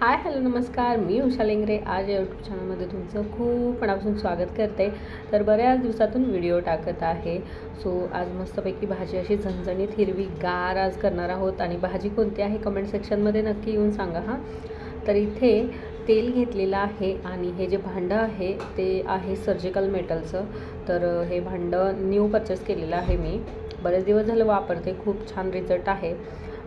Hi hello नमस्कार, मी उषा लेंगरे आज या यूट्यूब चॅनलमध्ये तुमचं खूप मनापासून स्वागत करते। तर बऱ्याच दिवसातून व्हिडिओ टाकत आहे। सो आज मस्तपैकी भाजी अशी झणझणीत हिरवीगार आज करणार आहोत आणि भाजी कोणती आहे कमेंट सेक्शनमध्ये नक्की येऊन सांगा हां। तर इथे तेल घेतलेलं आहे आणि हे जे भांडं आहे ते आहे सर्जिकल मेटलचं। तर हे भांडं न्यू परचेस केलेलं आहे मी, बरेच दिवस झालं वापरते, खूप छान रिझल्ट आहे।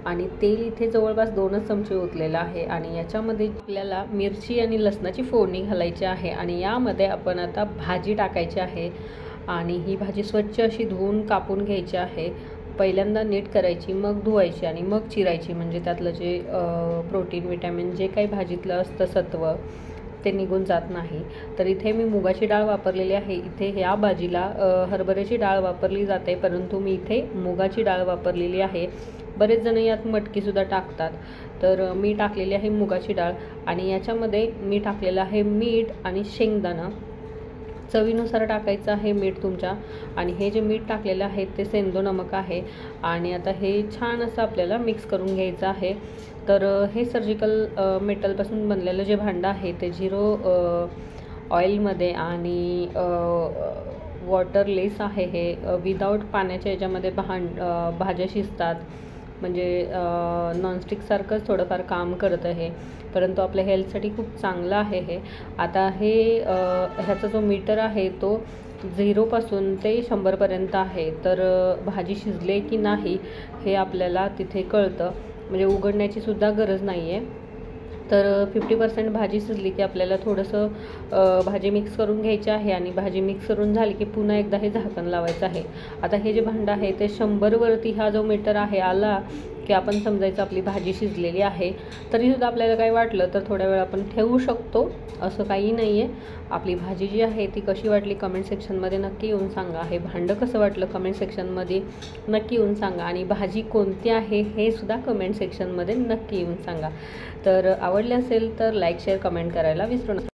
आणि तेल इथे जवळपास 2च चमचे ओतलेलं आहे आणि याच्यामध्ये आपल्याला मिरची आणि लसणाची फोडणी घालायची आहे आणि यामध्ये आपण आता भाजी टाकायची आहे आणि ही भाजी स्वच्छ अशी धुवून कापून घ्यायची आहे। पहिल्यांदा नीट करायची, मग धुवायची आणि मग चिरायची, म्हणजे त्यातलं जे प्रोटीन विटॅमिन जे काही भाजीतलं असतं सत्व ते निघून जात नाही। तर इथे मी मुगाची डाळ वापरलेली आहे। इथे ह्या भाजीला हरभऱ्याची डाळ वापरली जाते, परंतु मी इथे मुगाची डाळ वापरलेली आहे। बरेच जण यात मटकीसुद्धा टाकतात, तर मी टाकलेली आहे मुगाची डाळ आणि याच्यामध्ये मी टाकलेलं आहे मीठ आणि शेंगदाणा, चवीनुसार टाकायचं आहे मीठ तुमच्या। आणि हे जे मीठ टाकलेलं आहे ते सेंदो नमक आहे आणि आता हे छान असं आपल्याला मिक्स करून घ्यायचं आहे। तर हे सर्जिकल मेटलपासून बनलेलं जे भांडं आहे ते 0 ऑइलमध्ये आणि वॉटरलेस आहे। हे विदाऊट पाण्याच्या याच्यामध्ये भाज्या शिजतात, म्हणजे नॉनस्टिकसारखंच थोडंफार काम करतं हे, परंतु आपल्या हेल्थसाठी खूप चांगलं आहे हे। आता हे ह्याचा जो मीटर आहे तो 0पासून ते 100पर्यंत आहे। तर भाजी शिजले की नाही हे आपल्याला तिथे कळतं, म्हणजे उघडण्याची सुद्धा गरज नाही आहे। तर 50% भाजी शिजली की आपल्याला थोडंसं भाजी मिक्स करून घ्यायची आहे आणि भाजी मिक्स करून झाली की पुन्हा एकदा हे झाकण लावायचं आहे। आता हे जे भांडं आहे ते 100वरती हा जो मीटर आहे आला की आपण समजायचं आपली भाजी शिजलेली आहे। तरीसुद्धा आपल्याला काही वाटलं तर थोड्या वेळ आपण ठेवू शकतो, असं काही नाही आहे। आपली भाजी जी आहे ती कशी वाटली कमेंट सेक्शनमध्ये नक्की येऊन सांगा। हे भांडं कसं वाटलं कमेंट सेक्शनमध्ये नक्की येऊन सांगा आणि भाजी कोणती आहे हे सुद्धा कमेंट सेक्शनमध्ये नक्की येऊन सांगा। तर आवडले असेल तर लाईक शेअर कमेंट करायला विसरू नका।